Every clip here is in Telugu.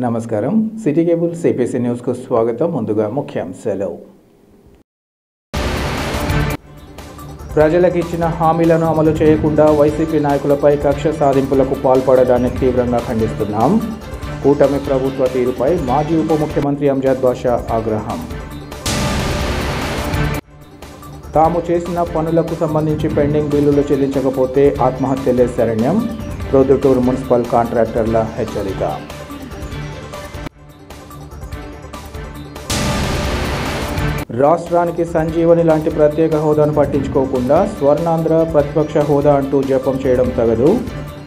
నమస్కారం సిటీ కేబుల్ సిపిసి న్యూస్ కు స్వాగతం. ముందుగా ముఖ్యాంశాలు. ప్రజలకు ఇచ్చిన హామీలను అమలు చేయకుండా వైసీపీ నాయకులపై కక్ష సాధింపులకు పాల్పడడాన్ని తీవ్రంగా ఖండిస్తున్నాం. కూటమి ప్రభుత్వ తీరుపై మాజీ ఉప ముఖ్యమంత్రి అంజద్ బాషా ఆగ్రహం. తాము చేసిన పనులకు సంబంధించి పెండింగ్ బిల్లులు చెల్లించకపోతే ఆత్మహత్యలే శరణ్యం. ప్రొద్దుటూరు మున్సిపల్ కాంట్రాక్టర్ల హెచ్చరిక. రాష్ట్రానికి సంజీవని లాంటి ప్రత్యేక హోదాను పట్టించుకోకుండా స్వర్ణాంధ్ర ప్రతిపక్ష హోదా అంటూ జపం చేయడం తగదు.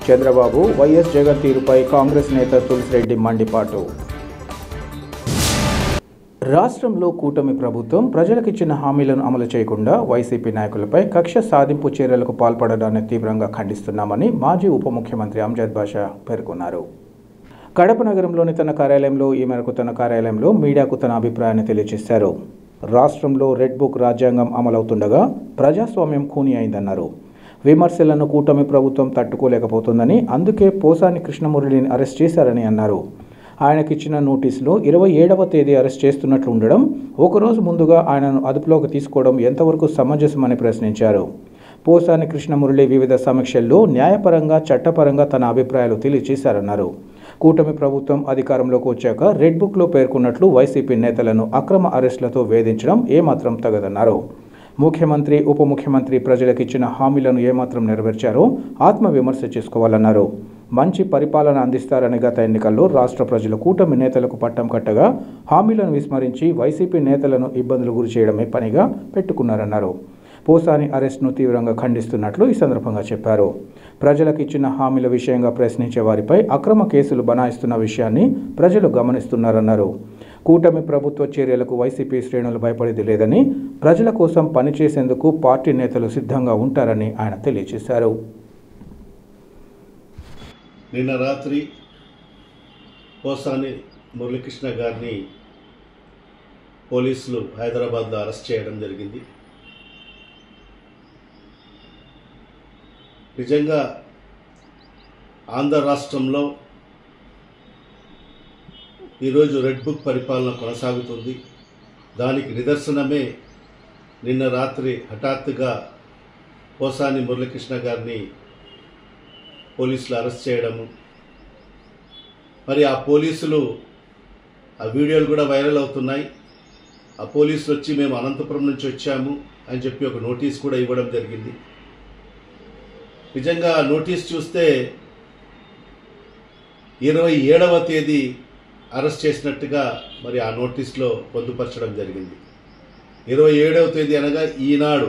చంద్రబాబు వైఎస్ జగన్ తీరుపై కాంగ్రెస్ నేత తులసిరెడ్డి మండిపాటు. రాష్ట్రంలో కూటమి ప్రభుత్వం ప్రజలకిచ్చిన హామీలను అమలు చేయకుండా వైసీపీ నాయకులపై కక్ష సాధింపు చర్యలకు పాల్పడడాన్ని తీవ్రంగా ఖండిస్తున్నామని మాజీ ఉప ముఖ్యమంత్రి అంజద్ బాషా పేర్కొన్నారు. కడప నగరంలోని తన కార్యాలయంలో ఈ మేరకు తన కార్యాలయంలో మీడియాకు తన అభిప్రాయాన్ని తెలియజేశారు. రాష్ట్రంలో రెడ్ బుక్ రాజ్యాంగం అమలవుతుండగా ప్రజాస్వామ్యం ఖూనీ అయిందన్నారు. విమర్శలను కూటమి ప్రభుత్వం తట్టుకోలేకపోతుందని, అందుకే పోసాని కృష్ణమురళిని అరెస్ట్ చేశారని అన్నారు. ఆయనకిచ్చిన నోటీసులో 27వ తేదీ అరెస్ట్ చేస్తున్నట్లు ఉండడం, ఒకరోజు ముందుగా ఆయనను అదుపులోకి తీసుకోవడం ఎంతవరకు సమంజసమని ప్రశ్నించారు. పోసాని కృష్ణమురళి వివిధ సమీక్షల్లో న్యాయపరంగా చట్టపరంగా తన అభిప్రాయాలు తెలియజేశారన్నారు. కూటమి ప్రభుత్వం అధికారంలోకి వచ్చాక రెడ్ బుక్లో పేర్కొన్నట్లు వైసీపీ నేతలను అక్రమ అరెస్టులతో వేధించడం ఏమాత్రం తగదన్నారు. ముఖ్యమంత్రి ఉప ముఖ్యమంత్రి ప్రజలకిచ్చిన హామీలను ఏమాత్రం నెరవేర్చారో ఆత్మవిమర్శ చేసుకోవాలన్నారు. మంచి పరిపాలన అందిస్తారని గత ఎన్నికల్లో రాష్ట్ర ప్రజలు కూటమి నేతలకు పట్టం కట్టగా హామీలను విస్మరించి వైసీపీ నేతలను ఇబ్బందులు గురి చేయడమే పనిగా పెట్టుకున్నారన్నారు. పోసాని అరెస్ట్ను తీవ్రంగా ఖండిస్తున్నట్లు ఈ సందర్భంగా చెప్పారు. ప్రజలకు ఇచ్చిన హామీల విషయంగా ప్రశ్నించే వారిపై అక్రమ కేసులు బనాయిస్తున్న విషయాన్ని ప్రజలు గమనిస్తున్నారన్నారు. కూటమి ప్రభుత్వ చర్యలకు వైసీపీ శ్రేణులు భయపడేది లేదని, ప్రజల కోసం పనిచేసేందుకు పార్టీ నేతలు సిద్ధంగా ఉంటారని ఆయన తెలియజేశారు. నిన్న రాత్రి పోసాని మురళీకృష్ణ గారిని పోలీసులు హైదరాబాద్లో అరెస్ట్ చేయడం జరిగింది. నిజంగా ఆంధ్ర రాష్ట్రంలో ఈరోజు రెడ్ బుక్ పరిపాలన కొనసాగుతుంది. దానికి నిదర్శనమే నిన్న రాత్రి హఠాత్తుగా పోసాని మురళీకృష్ణ గారిని పోలీసులు అరెస్ట్ చేయడము. మరి ఆ పోలీసులు ఆ వీడియోలు కూడా వైరల్ అవుతున్నాయి. ఆ పోలీసులు వచ్చి మేము అనంతపురం నుంచి వచ్చాము అని చెప్పి ఒక నోటీస్ కూడా ఇవ్వడం జరిగింది. నిజంగా ఆ నోటీస్ చూస్తే 27వ తేదీ అరెస్ట్ చేసినట్టుగా మరి ఆ నోటీస్లో పొందుపరచడం జరిగింది. 27వ తేదీ అనగా ఈనాడు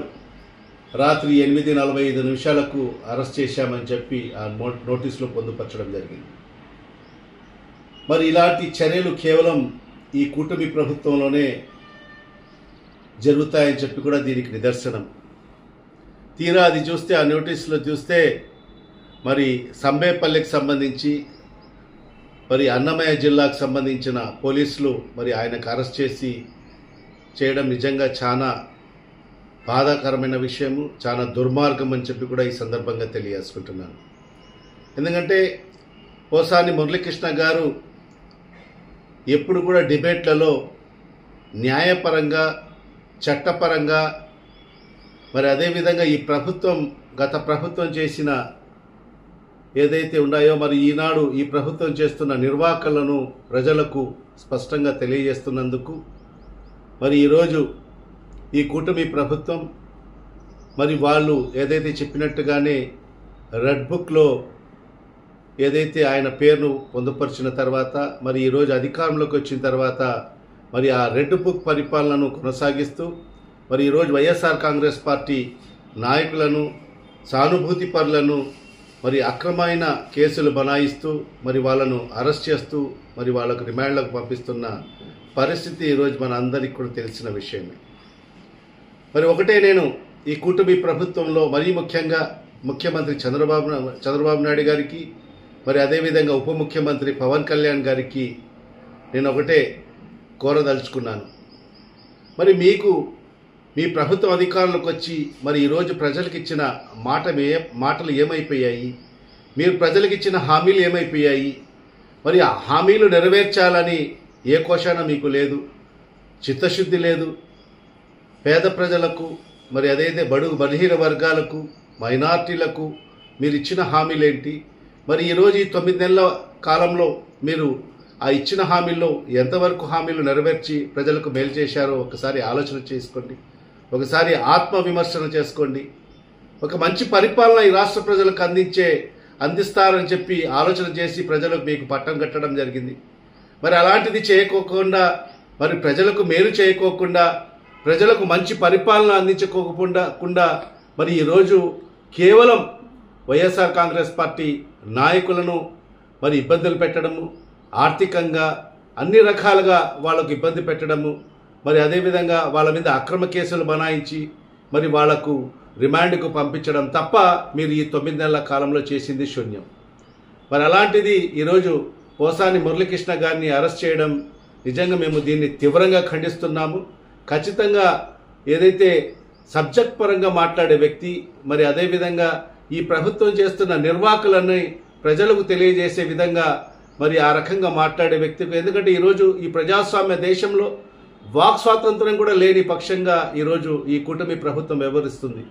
రాత్రి 8:45 అరెస్ట్ చేశామని చెప్పి ఆ నోటీస్లో పొందుపరచడం జరిగింది. మరి ఇలాంటి చర్యలు కేవలం ఈ కూటమి ప్రభుత్వంలోనే జరుగుతాయని చెప్పి కూడా దీనికి నిదర్శనం. తీరా అది చూస్తే ఆ నోటీసులో చూస్తే మరి సంబేపల్లికి సంబంధించి మరి అన్నమయ్య జిల్లాకు సంబంధించిన పోలీసులు మరి ఆయనకు అరెస్ట్ చేయడం నిజంగా చాలా బాధాకరమైన విషయము, చాలా దుర్మార్గం అని చెప్పి కూడా ఈ సందర్భంగా తెలియజేసుకుంటున్నాను. ఎందుకంటే పోసాని మురళీకృష్ణ గారు ఎప్పుడు కూడా డిబేట్లలో న్యాయపరంగా చట్టపరంగా మరి అదేవిధంగా ఈ ప్రభుత్వం గత ప్రభుత్వం చేసిన ఏదైతే ఉన్నాయో మరి ఈనాడు ఈ ప్రభుత్వం చేస్తున్న నిర్వాహకులను ప్రజలకు స్పష్టంగా తెలియజేస్తున్నందుకు మరి ఈరోజు ఈ కూటమి ప్రభుత్వం మరి వాళ్ళు ఏదైతే చెప్పినట్టుగానే రెడ్ బుక్లో ఏదైతే ఆయన పేరును పొందుపరిచిన తర్వాత మరి ఈరోజు అధికారంలోకి వచ్చిన తర్వాత మరి ఆ రెడ్ బుక్ పరిపాలనను కొనసాగిస్తూ మరి ఈరోజు వైఎస్ఆర్ కాంగ్రెస్ పార్టీ నాయకులను, సానుభూతి పరులను మరి అక్రమైన కేసులు బనాయిస్తూ మరి వాళ్ళను అరెస్ట్ చేస్తూ మరి వాళ్ళకు రిమాండ్లకు పంపిస్తున్న పరిస్థితి ఈరోజు మన అందరికీ కూడా తెలిసిన విషయమే. మరి ఒకటే నేను ఈ కూటమి ప్రభుత్వంలో మరీ ముఖ్యంగా ముఖ్యమంత్రి చంద్రబాబు నాయుడు గారికి మరి అదేవిధంగా ఉప ముఖ్యమంత్రి పవన్ కళ్యాణ్ గారికి నేను ఒకటే కోరదలుచుకున్నాను. మరి మీ ప్రభుత్వం అధికారంలోకి వచ్చి మరి ఈరోజు ప్రజలకు ఇచ్చిన మాటలు ఏమైపోయాయి? మీరు ప్రజలకు ఇచ్చిన హామీలు ఏమైపోయాయి? మరి ఆ హామీలు నెరవేర్చాలని ఏ కోశాన మీకు లేదు, చిత్తశుద్ధి లేదు. పేద ప్రజలకు మరి అదైతే బడుగు బలహీన వర్గాలకు మైనార్టీలకు మీరు ఇచ్చిన హామీలేంటి? మరి ఈరోజు ఈ 9 నెలల కాలంలో మీరు ఆ ఇచ్చిన హామీల్లో ఎంతవరకు హామీలు నెరవేర్చి ప్రజలకు మేలు చేశారో ఒకసారి ఆలోచన చేసుకోండి, ఒకసారి ఆత్మవిమర్శన చేసుకోండి. ఒక మంచి పరిపాలన ఈ రాష్ట్ర ప్రజలకు అందిస్తారని చెప్పి ఆలోచన చేసి ప్రజలకు మీకు పట్టం కట్టడం జరిగింది. మరి అలాంటిది చేయకోకుండా, మరి ప్రజలకు మేలు చేయకోకుండా, ప్రజలకు మంచి పరిపాలన అందించుకోకుండా మరి ఈరోజు కేవలం వైఎస్ఆర్ కాంగ్రెస్ పార్టీ నాయకులను మరి ఇబ్బందులు పెట్టడము, ఆర్థికంగా అన్ని రకాలుగా వాళ్ళకు ఇబ్బంది పెట్టడము, మరి అదేవిధంగా వాళ్ళ మీద అక్రమ కేసులు బనాయించి మరి వాళ్లకు రిమాండ్కు పంపించడం తప్ప మీరు ఈ 9 నెలల కాలంలో చేసింది శూన్యం. మరి అలాంటిది ఈరోజు పోసాని మురళీకృష్ణ గారిని అరెస్ట్ చేయడం నిజంగా మేము దీన్ని తీవ్రంగా ఖండిస్తున్నాము. ఖచ్చితంగా ఏదైతే సబ్జెక్ట్ పరంగా మాట్లాడే వ్యక్తి, మరి అదేవిధంగా ఈ ప్రభుత్వం చేస్తున్న నిర్వాహకులని ప్రజలకు తెలియజేసే విధంగా మరి ఆ రకంగా మాట్లాడే వ్యక్తికి, ఎందుకంటే ఈరోజు ఈ ప్రజాస్వామ్య దేశంలో వాక్ స్వాతంత్రం కూడా లేని పక్షంగా ఈరోజు ఈ కూటమి ప్రభుత్వం వ్యవహరిస్తుంది.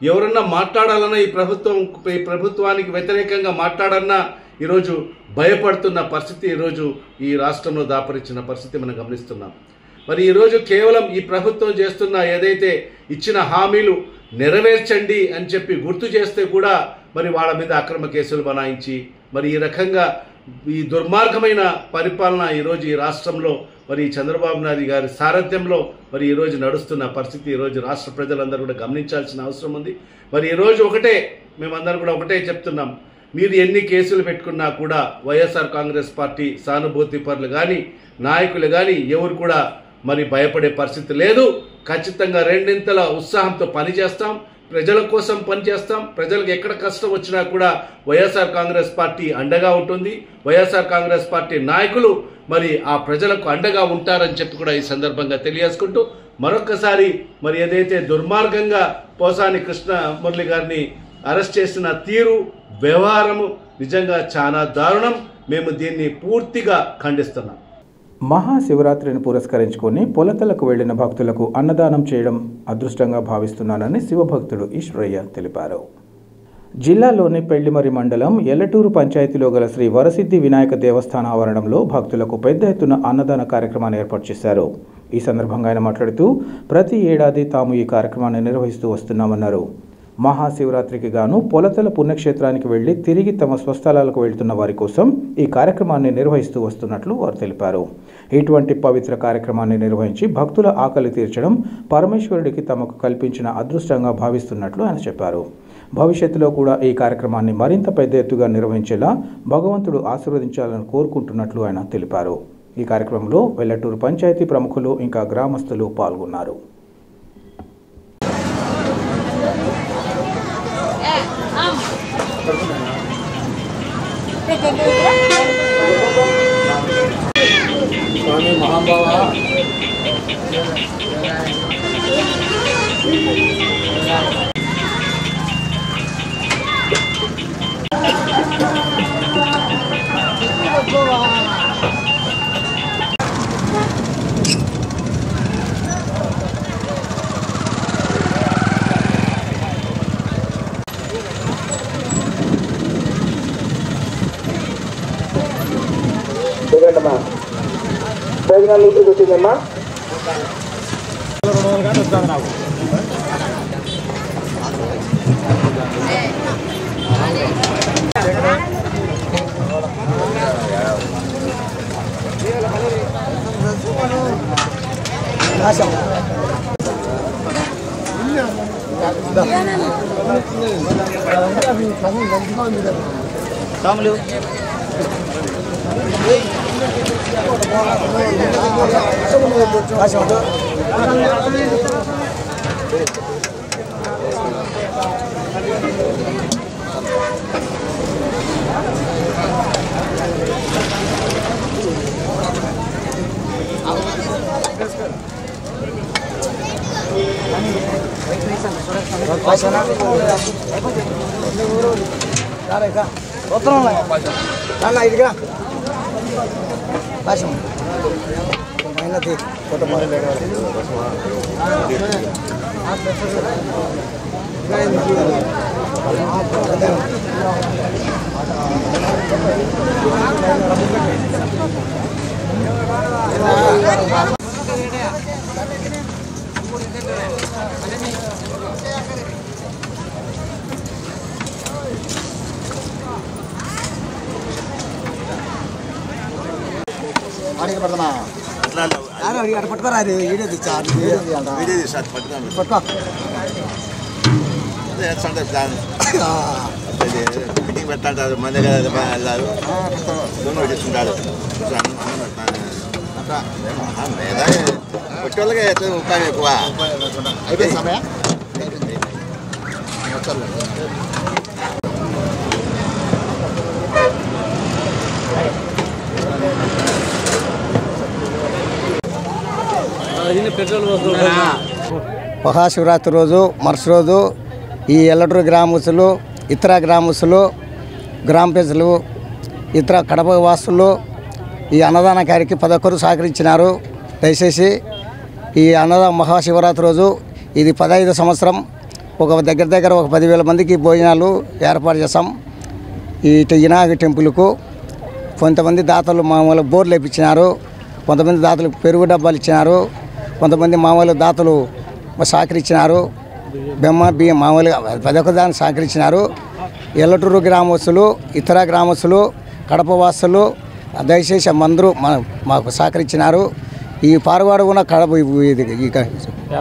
ఎవరన్నా మాట్లాడాలన్నా ఈ ప్రభుత్వానికి వ్యతిరేకంగా మాట్లాడన్నా ఈరోజు భయపడుతున్న పరిస్థితి ఈరోజు ఈ రాష్ట్రంలో దాపరించిన పరిస్థితి మనం గమనిస్తున్నాం. మరి ఈరోజు కేవలం ఈ ప్రభుత్వం చేస్తున్న ఏదైతే ఇచ్చిన హామీలు నెరవేర్చండి అని చెప్పి గుర్తు చేస్తే కూడా మరి వాళ్ళ మీద అక్రమ కేసులు బనాయించి మరి ఈ రకంగా ఈ దుర్మార్గమైన పరిపాలన ఈరోజు ఈ రాష్ట్రంలో మరి చంద్రబాబు నాయుడు గారి సారథ్యంలో మరి ఈరోజు నడుస్తున్న పరిస్థితి ఈరోజు రాష్ట్ర ప్రజలందరూ కూడా గమనించాల్సిన అవసరం ఉంది. మరి ఈరోజు మేమందరం కూడా ఒకటే చెప్తున్నాం, మీరు ఎన్ని కేసులు పెట్టుకున్నా కూడా వైఎస్ఆర్ కాంగ్రెస్ పార్టీ సానుభూతి పరులు కానీ నాయకులు కానీ ఎవరు కూడా మరి భయపడే పరిస్థితి లేదు. ఖచ్చితంగా రెండింతల ఉత్సాహంతో పనిచేస్తాం, ప్రజల కోసం పనిచేస్తాం. ప్రజలకు ఎక్కడ కష్టం వచ్చినా కూడా వైఎస్ఆర్ కాంగ్రెస్ పార్టీ అండగా ఉంటుంది. వైఎస్ఆర్ కాంగ్రెస్ పార్టీ నాయకులు మరి ఆ ప్రజలకు అండగా ఉంటారని చెప్పి కూడా ఈ సందర్భంగా తెలియజేసుకుంటూ మరొక్కసారి మరి ఏదైతే దుర్మార్గంగా పోసాని కృష్ణ మురళి గారిని అరెస్ట్ చేసిన తీరు, వ్యవహారము నిజంగా చాలా దారుణం. మేము దీన్ని పూర్తిగా ఖండిస్తున్నాం. మహాశివరాత్రిని పురస్కరించుకొని పొలతలకు వెళ్లిన భక్తులకు అన్నదానం చేయడం అదృష్టంగా భావిస్తున్నానని శివభక్తుడు ఈశ్వరయ్య తెలిపారు. జిల్లాలోని పెళ్లిమరి మండలం ఎల్లటూరు పంచాయతీలో గల శ్రీ వరసిద్ధి వినాయక దేవస్థాన ఆవరణంలో భక్తులకు పెద్ద ఎత్తున అన్నదాన కార్యక్రమాన్ని ఏర్పాటు చేశారు. ఈ సందర్భంగా ఆయన మాట్లాడుతూ ప్రతి ఏడాది తాము ఈ కార్యక్రమాన్ని నిర్వహిస్తూ వస్తున్నామన్నారు. మహాశివరాత్రికి గాను పొలతల పుణ్యక్షేత్రానికి వెళ్లి తిరిగి తమ స్వస్థలాలకు వెళ్తున్న వారి కోసం ఈ కార్యక్రమాన్ని నిర్వహిస్తూ వస్తున్నట్లు వారు తెలిపారు. ఇటువంటి పవిత్ర కార్యక్రమాన్ని నిర్వహించి భక్తుల ఆకలి తీర్చడం పరమేశ్వరుడికి తమకు కల్పించిన అదృష్టంగా భావిస్తున్నట్లు ఆయన చెప్పారు. భవిష్యత్తులో కూడా ఈ కార్యక్రమాన్ని మరింత పెద్ద ఎత్తుగా నిర్వహించేలా భగవంతుడు ఆశీర్వదించాలని కోరుకుంటున్నట్లు ఆయన తెలిపారు. ఈ కార్యక్రమంలో వెల్లటూరు పంచాయతీ ప్రముఖులు ఇంకా గ్రామస్తులు పాల్గొన్నారు. భోజనాలు ఇంటికి వచ్చిందమ్మా. Kamlu. ఇదిగా మీటింగ్ పెట్టారు మన దగ్గర వెళ్ళారు పెట్టించుకుంటారు కొట్టోళ్ళకి ఉపాయం ఎక్కువ అయిపోయింది సమయం మహాశివరాత్రి రోజు మరుసటి రోజు ఈ ఎల్లటూరు గ్రామస్తులు ఇతర గ్రామస్తులు గ్రామ ప్రజలు ఇతర కడప వాసులు ఈ అన్నదాన కార్యక్రమానికి ప్రతి ఒక్కరు సహకరించినారు. దయచేసి ఈ అన్నదాన మహాశివరాత్రి రోజు ఇది 15వ సంవత్సరం ఒక దగ్గర ఒక 10,000 మందికి భోజనాలు ఏర్పాటు చేస్తాం. ఈ వినాయక టెంపుల్కు కొంతమంది దాతలు మామూలు బోర్లు వేయించినారు, కొంతమంది దాతలు పెరుగు డబ్బాలు ఇచ్చినారు, కొంతమంది మామూలు దాతలు సహకరించినారు. బెమ్మ బియ్యం మామూలుగా ప్రతి ఒక్క దాన్ని సహకరించినారు. ఎల్లటూరు గ్రామస్తులు ఇతర గ్రామస్తులు కడప వాసులు దయచేసి అందరూ మాకు సహకరించినారు. ఈ పారువాడ ఉన్న కడప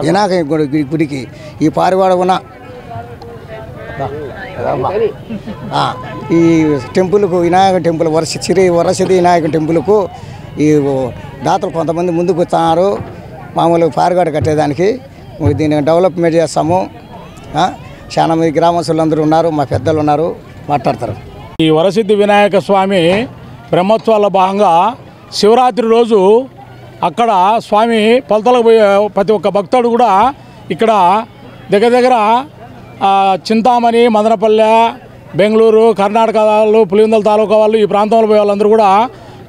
వినాయక గుడికి ఈ పారువాడ ఉన్న ఈ టెంపుల్కు వినాయక టెంపుల్ వరసిద్ధి వినాయక టెంపుల్కు ఈ దాతలు కొంతమంది ముందుకు వస్తున్నారు. మామూలు పారుగాడ కట్టేదానికి దీన్ని డెవలప్మెంట్ చేస్తాము. చాలా మంది గ్రామస్తులు అందరూ ఉన్నారు, మా పెద్దలు ఉన్నారు, మాట్లాడతారు. ఈ వరసిద్ధి వినాయక స్వామి బ్రహ్మోత్సవాల భాగంగా శివరాత్రి రోజు అక్కడ స్వామి పొలతలకు పోయే ప్రతి ఒక్క భక్తుడు కూడా ఇక్కడ దగ్గర చింతామణి, మదనపల్లె, బెంగళూరు, కర్ణాటక వాళ్ళు, పులివెందుల తాలూకా వాళ్ళు, ఈ ప్రాంతంలో పోయే వాళ్ళందరూ కూడా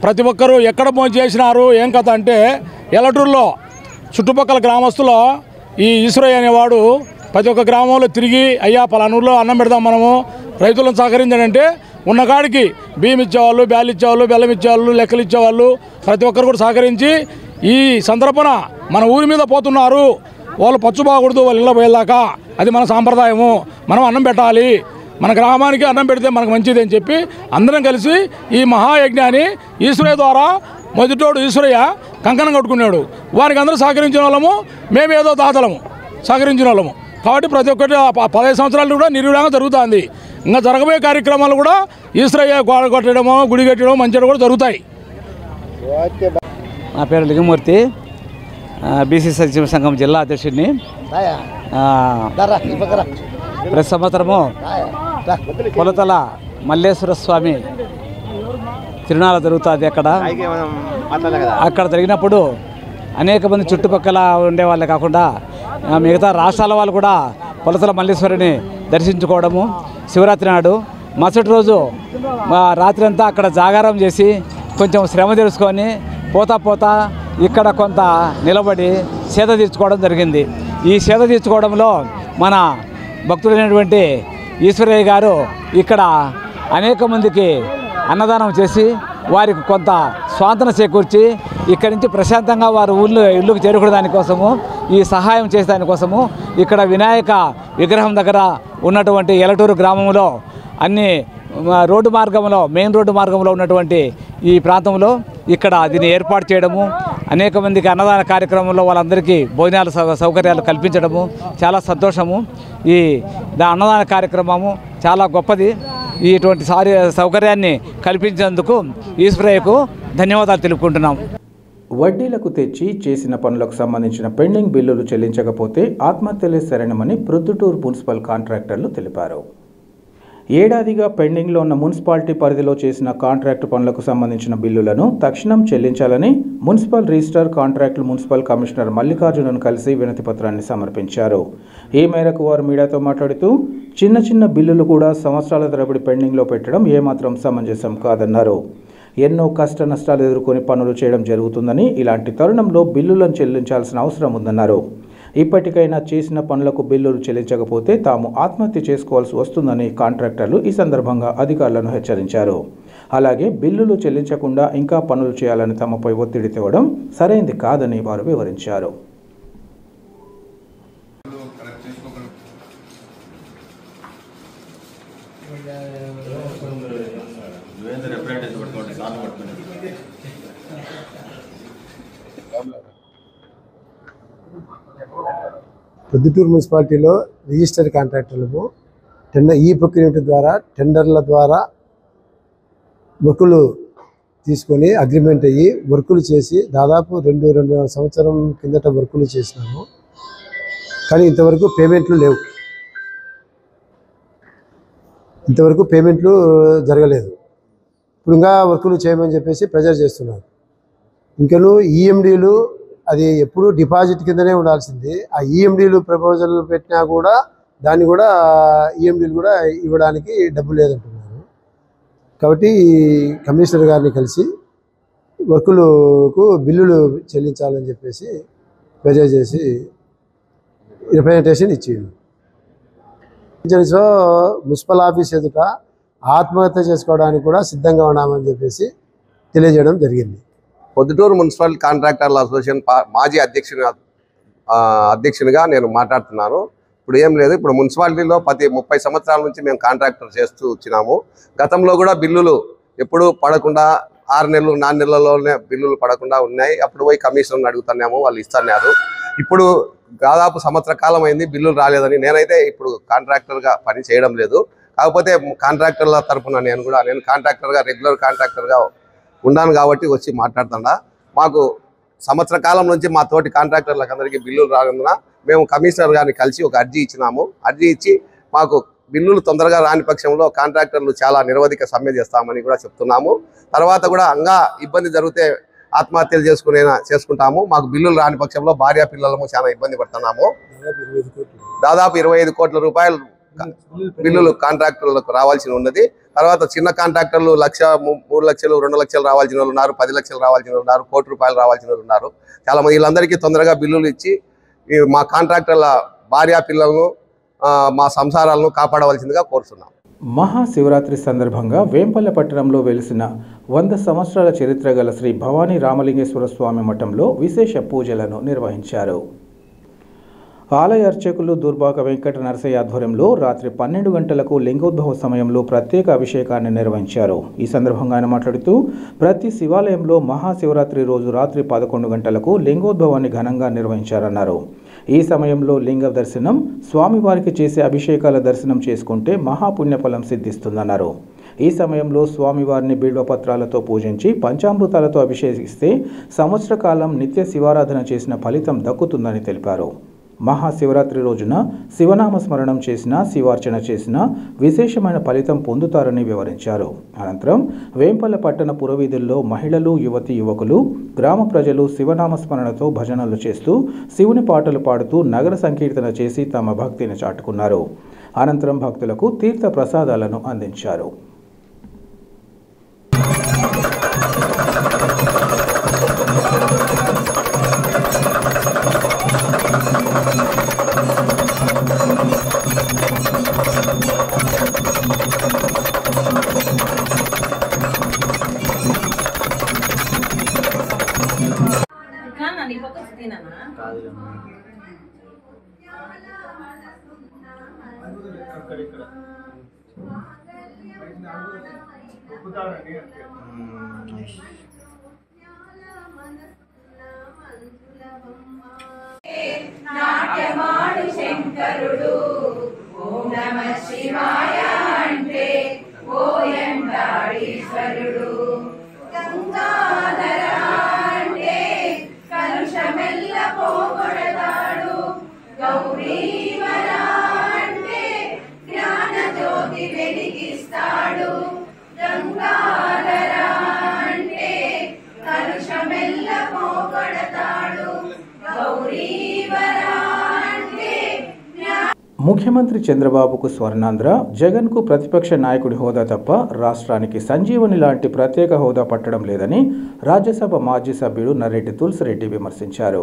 ప్రతి ఒక్కరూ ఎక్కడ భోజనం చేసినారు ఏం కథ అంటే ఎల్లటూరులో చుట్టుపక్కల గ్రామస్తులో ఈ ఈశ్వరయ్య అనేవాడు ప్రతి ఒక్క గ్రామంలో తిరిగి అయ్యా పలానూరులో అన్నం పెడదాం మనము రైతులను సహకరించాడంటే ఉన్నకాడికి బియ్యం ఇచ్చేవాళ్ళు, బ్యాలు ఇచ్చేవాళ్ళు, బెల్లం ఇచ్చేవాళ్ళు, లెక్కలు ఇచ్చేవాళ్ళు ప్రతి ఒక్కరు కూడా సహకరించి ఈ సందర్భన మన ఊరి మీద పోతున్నారు, వాళ్ళు పచ్చుబాకూడదు వాళ్ళ ఇళ్ళ పోయేదాకా, అది మన సాంప్రదాయము, మనం అన్నం పెట్టాలి, మన గ్రామానికి అన్నం పెడితే మనకు మంచిది అని చెప్పి అందరం కలిసి ఈ మహాయజ్ఞాన్ని ఈశ్వరయ్య ద్వారా మొదటోడు ఈశ్వరయ్య కంకణం కట్టుకున్నాడు. వారికి అందరూ సహకరించిన వాళ్ళము, మేమేదో దాతలము సహకరించిన వాళ్ళము. కాబట్టి ప్రతి ఒక్కటి 15 సంవత్సరాలు కూడా నిర్విఘ్నంగా జరుగుతుంది. ఇంకా జరగబోయే కార్యక్రమాలు కూడా ఈశ్వరయ్య గోడ కట్టడము, గుడి కట్టడం మంచిగా కూడా జరుగుతాయి. నా పేరు లింగమూర్తి, బీసీ సంక్షేమ సంఘం జిల్లా అధ్యక్షుడిని. ప్రతి సంవత్సరము పొలతల మల్లేశ్వర స్వామి తిరునాళ జరుగుతుంది. అక్కడ జరిగినప్పుడు అనేక మంది చుట్టుపక్కల ఉండే వాళ్ళే కాకుండా మిగతా రాష్ట్రాల వాళ్ళు కూడా పొలతల మల్లేశ్వరిని దర్శించుకోవడము. శివరాత్రి నాడు మరుసటి రోజు రాత్రి అంతా అక్కడ జాగారం చేసి కొంచెం శ్రమ తెలుసుకొని పోతా ఇక్కడ కొంత నిలబడి సేద తీర్చుకోవడం జరిగింది. ఈ సేద తీర్చుకోవడంలో మన భక్తులైనటువంటి ఈశ్వరయ్య గారు ఇక్కడ అనేక మందికి అన్నదానం చేసి వారికి కొంత స్వాంతన చేకూర్చి ఇక్కడి నుంచి ప్రశాంతంగా వారు ఇల్లుకు చేరుకునే దానికోసము, ఈ సహాయం చేసే దానికోసము ఇక్కడ వినాయక విగ్రహం దగ్గర ఉన్నటువంటి ఎల్లటూరు గ్రామంలో అన్ని రోడ్డు మార్గంలో మెయిన్ రోడ్డు మార్గంలో ఉన్నటువంటి ఈ ప్రాంతంలో ఇక్కడ దీన్ని ఏర్పాటు చేయడము, అనేక మందికి అన్నదాన కార్యక్రమంలో వాళ్ళందరికీ భోజనాల సౌకర్యాలు కల్పించడము చాలా సంతోషము. ఈ అన్నదాన కార్యక్రమము చాలా గొప్పది. ఇటువంటి సౌకర్యాన్ని కల్పించేందుకు ఈశ్వరయ్యకు ధన్యవాదాలు తెలుపుకుంటున్నాం. వడ్డీలకు తెచ్చి చేసిన పనులకు సంబంధించిన పెండింగ్ బిల్లులు చెల్లించకపోతే ఆత్మహత్యలే శరణమని ప్రొద్దుటూరు మున్సిపల్ కాంట్రాక్టర్లు తెలిపారు. ఏడాదిగా పెండింగ్లో ఉన్న మున్సిపాలిటీ పరిధిలో చేసిన కాంట్రాక్టు పనులకు సంబంధించిన బిల్లులను తక్షణం చెల్లించాలని మున్సిపల్ రిజిస్ట్రార్ కాంట్రాక్టులు మున్సిపల్ కమిషనర్ మల్లికార్జునను కలిసి వినతి పత్రాన్ని సమర్పించారు. ఈ మేరకు వారు మీడియాతో మాట్లాడుతూ చిన్న బిల్లులు కూడా సంవత్సరాల తరబడి పెండింగ్లో పెట్టడం ఏమాత్రం సమంజసం కాదన్నారు. ఎన్నో కష్ట నష్టాలు ఎదుర్కొని పనులు చేయడం జరుగుతుందని, ఇలాంటి తరుణంలో బిల్లులను చెల్లించాల్సిన అవసరం ఉందన్నారు. ఇప్పటికైనా చేసిన పనులకు బిల్లులు చెల్లించకపోతే తాము ఆత్మహత్య చేసుకోవాల్సి వస్తుందని కాంట్రాక్టర్లు ఈ సందర్భంగా అధికారులను హెచ్చరించారు. అలాగే బిల్లులు చెల్లించకుండా ఇంకా పనులు చేయాలని తమపై ఒత్తిడి తేవడం సరైంది కాదని వారు వివరించారు. ప్రొద్దుటూరు మున్సిపాలిటీలో రిజిస్టర్డ్ కాంట్రాక్టర్లకు ఈ ప్రక్రియ ద్వారా టెండర్ల ద్వారా వర్కులు తీసుకొని అగ్రిమెంట్ అయ్యి వర్కులు చేసి దాదాపు 2.5 సంవత్సరం కిందట వర్కులు చేసినాము. కానీ ఇంతవరకు పేమెంట్లు జరగలేదు. ఇప్పుడు ఇంకా వర్కులు చేయమని చెప్పేసి ప్రెజర్ చేస్తున్నారు. ఇంకను ఈఎండీలు అది ఎప్పుడు డిపాజిట్ కిందనే ఉండాల్సింది. ఆ ఈఎండీలు ప్రపోజల్ పెట్టినా కూడా దాన్ని కూడా ఈఎండీలు కూడా ఇవ్వడానికి డబ్బు లేదంటున్నారు. కాబట్టి కమిషనర్ గారిని కలిసి వర్కులకు బిల్లులు చెల్లించాలని చెప్పేసి ప్రెజర్ చేసి రిప్రజెంటేషన్ ఇచ్చింది. మున్సిపల్ ఆఫీస్ ఎదుట ఆత్మహత్య చేసుకోవడానికి కూడా సిద్ధంగా ఉన్నామని చెప్పేసి తెలియజేయడం జరిగింది. పొద్దుటూరు మున్సిపల్ కాంట్రాక్టర్ల అసోసియేషన్ మాజీ అధ్యక్షునిగా నేను మాట్లాడుతున్నాను. ఇప్పుడు ఏం లేదు, ఇప్పుడు మున్సిపాలిటీలో 30 సంవత్సరాల నుంచి మేము కాంట్రాక్టర్ చేస్తూ వచ్చినాము. గతంలో కూడా బిల్లులు ఎప్పుడు పడకుండా 6 నెలలు 4 నెలల్లోనే బిల్లులు పడకుండా ఉన్నాయి. అప్పుడు పోయి కమిషనర్ని అడుగుతున్నాము, వాళ్ళు ఇస్తున్నారు. ఇప్పుడు దాదాపు సంవత్సర కాలం అయింది, బిల్లులు రాలేదని. నేనైతే ఇప్పుడు కాంట్రాక్టర్గా పని చేయడం లేదు. కాకపోతే కాంట్రాక్టర్ల తరఫున నేను కాంట్రాక్టర్గా రెగ్యులర్ కాంట్రాక్టర్గా ఉన్నాను కాబట్టి వచ్చి మాట్లాడుతున్నా. మాకు సంవత్సర కాలం నుంచి మా తోటి కాంట్రాక్టర్లకు అందరికీ బిల్లులు రానందున మేము కమిషనర్ గారిని కలిసి ఒక అర్జీ ఇచ్చినాము. అర్జీ ఇచ్చి మాకు బిల్లులు తొందరగా రాని పక్షంలో కాంట్రాక్టర్లు చాలా నిరవధిక సమ్మె చేస్తామని కూడా చెప్తున్నాము. తర్వాత కూడా ఇంకా ఇబ్బంది జరిగితే ఆత్మహత్యలు చేసుకుంటాము. మాకు బిల్లులు రాని పక్షంలో భార్య పిల్లలము చాలా ఇబ్బంది పడుతున్నాము. దాదాపు 25 కోట్ల రూపాయలు బిల్లులు కాంట్రాక్టర్లకు రావాల్సి ఉన్నది. తర్వాత చిన్న కాంట్రాక్టర్లు 1 లక్ష, 3 లక్షలు, 2 లక్షలు రావాల్సిన వాళ్ళు ఉన్నారు, 10 లక్షలు రావాల్సిన వాళ్ళు ఉన్నారు, 1 కోటి రూపాయలు రావాల్సిన వాళ్ళు ఉన్నారు. చాలా మంది వీళ్ళందరికీ తొందరగా బిల్లులు ఇచ్చి మా కాంట్రాక్టర్ల భార్య పిల్లలను మా సంసారాలను కాపాడవలసిందిగా కోరుతున్నాం. మహాశివరాత్రి సందర్భంగా వేంపల్లె పట్టణంలో వెలిసిన 100 సంవత్సరాల చరిత్ర గల శ్రీ భవానీ రామలింగేశ్వర స్వామి మఠంలో విశేష పూజలను నిర్వహించారు. ఆలయ అర్చకులు దుర్బాక వెంకట నరసయ్య ఆధ్వర్యంలో రాత్రి 12 గంటలకు లింగోద్భవ సమయంలో ప్రత్యేక అభిషేకాన్ని నిర్వహించారు. ఈ సందర్భంగా ఆయన మాట్లాడుతూ ప్రతి శివాలయంలో మహాశివరాత్రి రోజు రాత్రి 11 గంటలకు లింగోద్భవాన్ని ఘనంగా నిర్వహించారన్నారు. ఈ సమయంలో లింగ దర్శనం, స్వామివారికి చేసే అభిషేకాల దర్శనం చేసుకుంటే మహాపుణ్యఫలం సిద్ధిస్తుందన్నారు. ఈ సమయంలో స్వామివారిని బిల్వపత్రాలతో పూజించి పంచామృతాలతో అభిషేకిస్తే సంవత్సర కాలం నిత్య శివారాధన చేసిన ఫలితం దక్కుతుందని తెలిపారు. మహాశివరాత్రి రోజున శివనామ స్మరణం చేసిన, శివార్చన చేసిన విశేషమైన ఫలితం పొందుతారని వివరించారు. అనంతరం వేంపల్లె పట్టణ పురవీధుల్లో మహిళలు, యువకులు, గ్రామ ప్రజలు శివనామ స్మరణతో భజనలు చేస్తూ శివుని పాటలు పాడుతూ నగర సంకీర్తన చేసి తమ భక్తిని చాటుకున్నారు. అనంతరం భక్తులకు తీర్థ ప్రసాదాలను అందించారు. నాట్యమాడు శంకరుడు ఓం నమః శివాయ అంటే ఓయంటాడీశ్వరుడు. గంగాధర అంటే కలుషమెల్ల పోగొడతాడు. గౌరీవర అంటే జ్ఞాన జ్యోతి వెలిగిస్తాడు. గంగాధర అంటే కలుషమెల్ల పోగొడతాడు. గౌరీవర ముఖ్యమంత్రి చంద్రబాబుకు స్వర్ణాంధ్ర, జగన్కు ప్రతిపక్ష నాయకుడి హోదా తప్ప రాష్ట్రానికి సంజీవని లాంటి ప్రత్యేక హోదా పట్టడం లేదని రాజ్యసభ మాజీ సభ్యుడు నర్రెడ్డి తులసిరెడ్డి విమర్శించారు.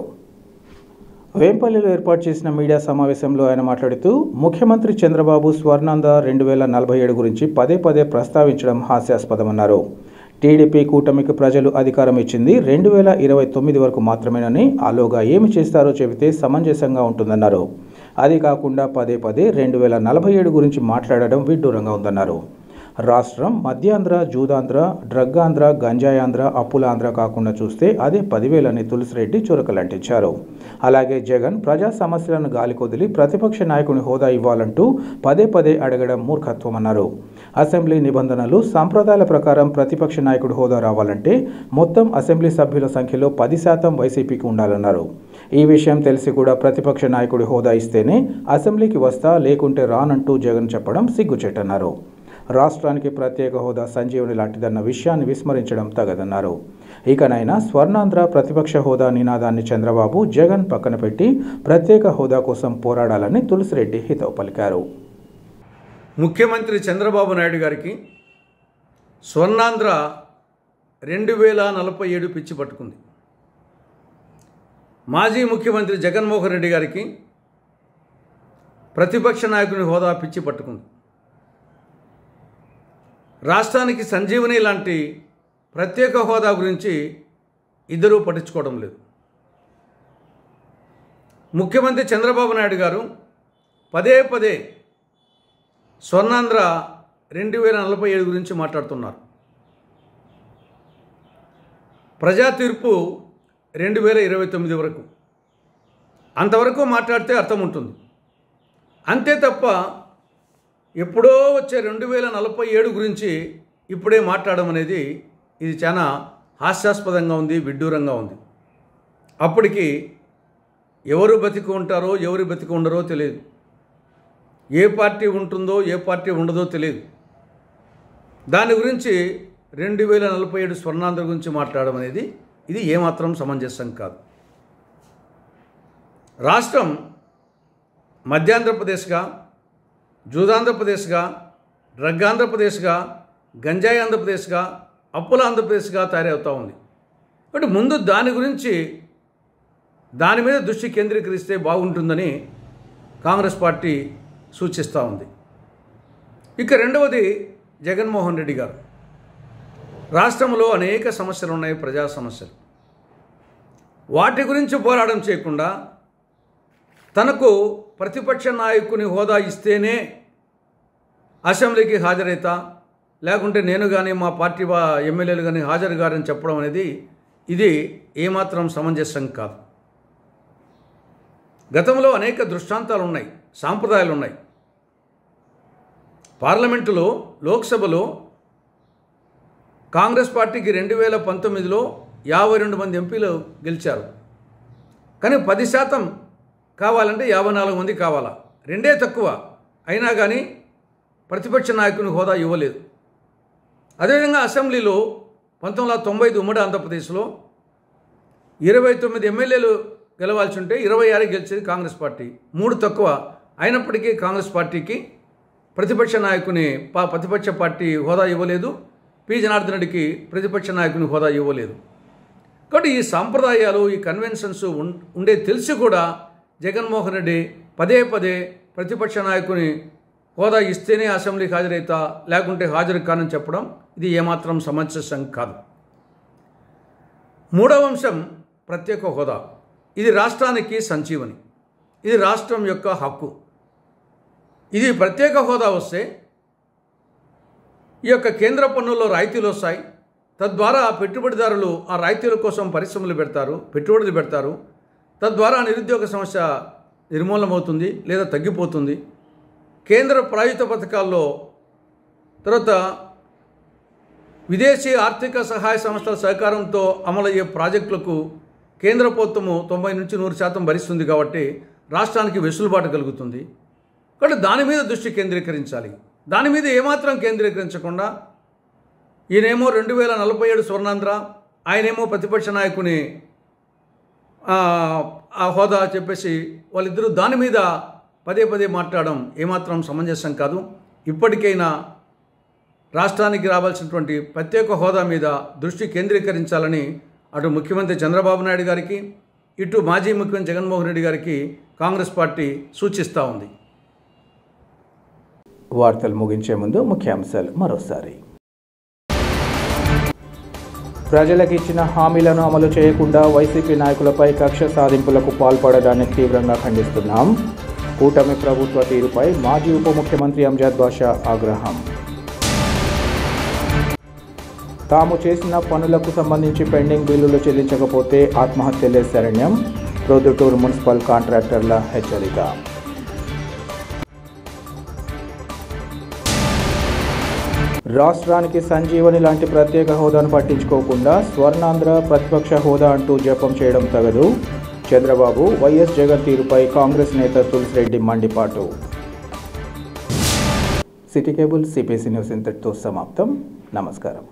వేంపల్లిలో ఏర్పాటు చేసిన మీడియా సమావేశంలో ఆయన మాట్లాడుతూ, ముఖ్యమంత్రి చంద్రబాబు స్వర్ణాంధ్ర 2047 గురించి పదే పదే ప్రస్తావించడం హాస్యాస్పదమన్నారు. టీడీపీ కూటమికి ప్రజలు అధికారం ఇచ్చింది 2029 వరకు మాత్రమేనని, ఆలోగా ఏమి చేస్తారో చెబితే సమంజసంగా ఉంటుందన్నారు. అది కాకుండా పదే పదే 2047 గురించి మాట్లాడడం విడ్డూరంగా ఉందన్నారు. రాష్ట్రం మధ్యాంధ్ర, జూదాంధ్ర, డ్రగ్గాంధ్ర, గంజాయాంధ్ర, అప్పులాంధ్ర కాకుండా చూస్తే అదే 10,000 అని తులసిరెడ్డి చురకలంటించారు. అలాగే జగన్ ప్రజా సమస్యలను గాలికొదిలి ప్రతిపక్ష నాయకుని హోదా ఇవ్వాలంటూ పదే పదే అడగడం మూర్ఖత్వమన్నారు. అసెంబ్లీ నిబంధనలు, సంప్రదాయాల ప్రకారం ప్రతిపక్ష నాయకుడి హోదా రావాలంటే మొత్తం అసెంబ్లీ సభ్యుల సంఖ్యలో 10% వైసీపీకి ఉండాలన్నారు. ఈ విషయం తెలిసి కూడా ప్రతిపక్ష నాయకుడి హోదా ఇస్తేనే అసెంబ్లీకి వస్తా, లేకుంటే రానంటూ జగన్ చెప్పడం సిగ్గుచేటన్నారు. రాష్ట్రానికి ప్రత్యేక హోదా సంజీవని లాంటిదన్న విషయాన్ని విస్మరించడం తగదన్నారు. ఇకనైనా స్వర్ణాంధ్ర ప్రతిపక్ష హోదా నినాదాన్ని చంద్రబాబు, జగన్ పక్కన పెట్టి ప్రత్యేక హోదా కోసం పోరాడాలని తులసిరెడ్డి హితవు పలికారు. ముఖ్యమంత్రి చంద్రబాబు నాయుడు గారికి స్వర్ణాంధ్ర 2047 పిచ్చి పట్టుకుంది. మాజీ ముఖ్యమంత్రి జగన్మోహన్ రెడ్డి గారికి ప్రతిపక్ష నాయకుని హోదా పిచ్చి పట్టుకుంది. రాష్ట్రానికి సంజీవని లాంటి ప్రత్యేక హోదా గురించి ఇద్దరూ పట్టించుకోవడం లేదు. ముఖ్యమంత్రి చంద్రబాబు నాయుడు గారు పదే పదే స్వర్ణాంధ్ర 2047 గురించి మాట్లాడుతున్నారు. ప్రజా తీర్పు 2029 వరకు, అంతవరకు మాట్లాడితే అర్థం ఉంటుంది. అంతే తప్ప ఎప్పుడో వచ్చే 2047 గురించి ఇప్పుడే మాట్లాడడం అనేది ఇది చాలా హాస్యాస్పదంగా ఉంది, విడ్డూరంగా ఉంది. అప్పటికి ఎవరు బతికి ఉంటారో ఎవరు బతికి ఉండరో తెలియదు, ఏ పార్టీ ఉంటుందో ఏ పార్టీ ఉండదో తెలియదు. దాని గురించి 2047 స్వర్ణాంధ్ర గురించి మాట్లాడడం అనేది ఇది ఏమాత్రం సమంజసం కాదు. రాష్ట్రం మధ్యాంధ్రప్రదేశ్గా, జూదాంధ్రప్రదేశ్గా, డ్రగ్ ఆంధ్రప్రదేశ్గా, గంజాయి ఆంధ్రప్రదేశ్గా, అప్పుల ఆంధ్రప్రదేశ్గా తయారవుతూ ఉంది. కాబట్టి ముందు దాని గురించి, దాని మీద దృష్టి కేంద్రీకరిస్తే బాగుంటుందని కాంగ్రెస్ పార్టీ సూచిస్తూ ఉంది. ఇక రెండవది జగన్మోహన్ రెడ్డి గారు. రాష్ట్రంలో అనేక సమస్యలు ఉన్నాయి, ప్రజా సమస్యలు. వాటి గురించి పోరాటం చేయకుండా తనకు ప్రతిపక్ష నాయకుని హోదా ఇస్తేనే అసెంబ్లీకి హాజరైతా, లేకుంటే నేను కానీ మా పార్టీ ఎమ్మెల్యేలు కానీ హాజరు గారని చెప్పడం అనేది ఇది ఏమాత్రం సమంజసం కాదు. గతంలో అనేక దృష్టాంతాలు ఉన్నాయి, సాంప్రదాయాలు ఉన్నాయి. పార్లమెంటులో, లోక్సభలో కాంగ్రెస్ పార్టీకి 2019లో 52 మంది ఎంపీలు గెలిచారు. కానీ 10% కావాలంటే 54 మంది కావాలా, రెండే తక్కువ. అయినా కానీ ప్రతిపక్ష నాయకుని హోదా ఇవ్వలేదు. అదేవిధంగా అసెంబ్లీలో 1995 ఉమ్మడి ఆంధ్రప్రదేశ్లో 29 ఎమ్మెల్యేలు గెలవాల్సి ఉంటే 26 గెలిచేది కాంగ్రెస్ పార్టీ, 3 తక్కువ. అయినప్పటికీ కాంగ్రెస్ పార్టీకి ప్రతిపక్ష నాయకుని ప్రతిపక్ష పార్టీ హోదా ఇవ్వలేదు, పి జనార్దన్ రెడ్డికి ప్రతిపక్ష నాయకుని హోదా ఇవ్వలేదు. కాబట్టి ఈ సాంప్రదాయాలు, ఈ కన్వెన్షన్స్ ఉండే తెలిసి కూడా జగన్మోహన్ రెడ్డి పదే పదే ప్రతిపక్ష నాయకుని హోదా ఇస్తేనే అసెంబ్లీకి హాజరైతా, లేకుంటే హాజరు కానని చెప్పడం ఇది ఏమాత్రం సమంజసం కాదు. మూడవ అంశం ప్రత్యేక హోదా. ఇది రాష్ట్రానికి సంజీవని, ఇది రాష్ట్రం యొక్క హక్కు. ఇది ప్రత్యేక హోదా వస్తే ఈ యొక్క కేంద్ర పన్నుల్లో రాయితీలు వస్తాయి. తద్వారా పెట్టుబడిదారులు ఆ రాయితీల కోసం పరిశ్రమలు పెడతారు, పెట్టుబడులు పెడతారు. తద్వారా నిరుద్యోగ సమస్య నిర్మూలమవుతుంది లేదా తగ్గిపోతుంది. కేంద్ర ప్రాయోజిత పథకాల్లో, తర్వాత విదేశీ ఆర్థిక సహాయ సంస్థల సహకారంతో అమలయ్యే ప్రాజెక్టులకు కేంద్ర ప్రభుత్వము 90 నుంచి 100% భరిస్తుంది. కాబట్టి రాష్ట్రానికి వెసులుబాటు కలుగుతుంది. కాబట్టి దాని మీద దృష్టి కేంద్రీకరించాలి. దాని మీద ఏమాత్రం కేంద్రీకరించకుండా ఈయనేమో 2047 స్వర్ణాంధ్ర, ఆయనేమో ప్రతిపక్ష నాయకుని ఆ హోదా చెప్పేసి వాళ్ళిద్దరూ దాని మీద పదే పదే మాట్లాడడం ఏమాత్రం సమంజసం కాదు. ఇప్పటికైనా రాష్ట్రానికి రావాల్సినటువంటి ప్రత్యేక హోదా మీద దృష్టి కేంద్రీకరించాలని అటు ముఖ్యమంత్రి చంద్రబాబు నాయుడు గారికి, ఇటు మాజీ ముఖ్యమంత్రి జగన్మోహన్ రెడ్డి గారికి కాంగ్రెస్ పార్టీ సూచిస్తూ ఉంది. వార్తలు ముగించే ముందు ముఖ్యాంశాలు మరోసారి. ప్రజలకు ఇచ్చిన హామీలను అమలు చేయకుండా వైసీపీ నాయకులపై కక్ష సాధింపులకు పాల్పడడాన్ని తీవ్రంగా ఖండిస్తున్నాం. కూటమి ప్రభుత్వ తీరుపై మాజీ ఉప ముఖ్యమంత్రి అంజద్ బాషా ఆగ్రహం. తాము చేసిన పనులకు సంబంధించి పెండింగ్ బిల్లులు చెల్లించకపోతే ఆత్మహత్యలే శరణ్యం, ప్రొద్దుటూరు మున్సిపల్ కాంట్రాక్టర్ల హెచ్చరిక. రాష్ట్రానికి సంజీవని లాంటి ప్రత్యేక హోదాను పట్టించుకోకుండా స్వర్ణాంధ్ర ప్రతిపక్ష హోదా అంటూ జపం చేయడం తగదు. చంద్రబాబు, వైఎస్ జగన్ తీరుపై కాంగ్రెస్ నేత తులసిరెడ్డి మండిపాటు. సిటీ కేబుల్ సిపిసి న్యూస్ ఇంతటితో సమాప్తం. నమస్కారం.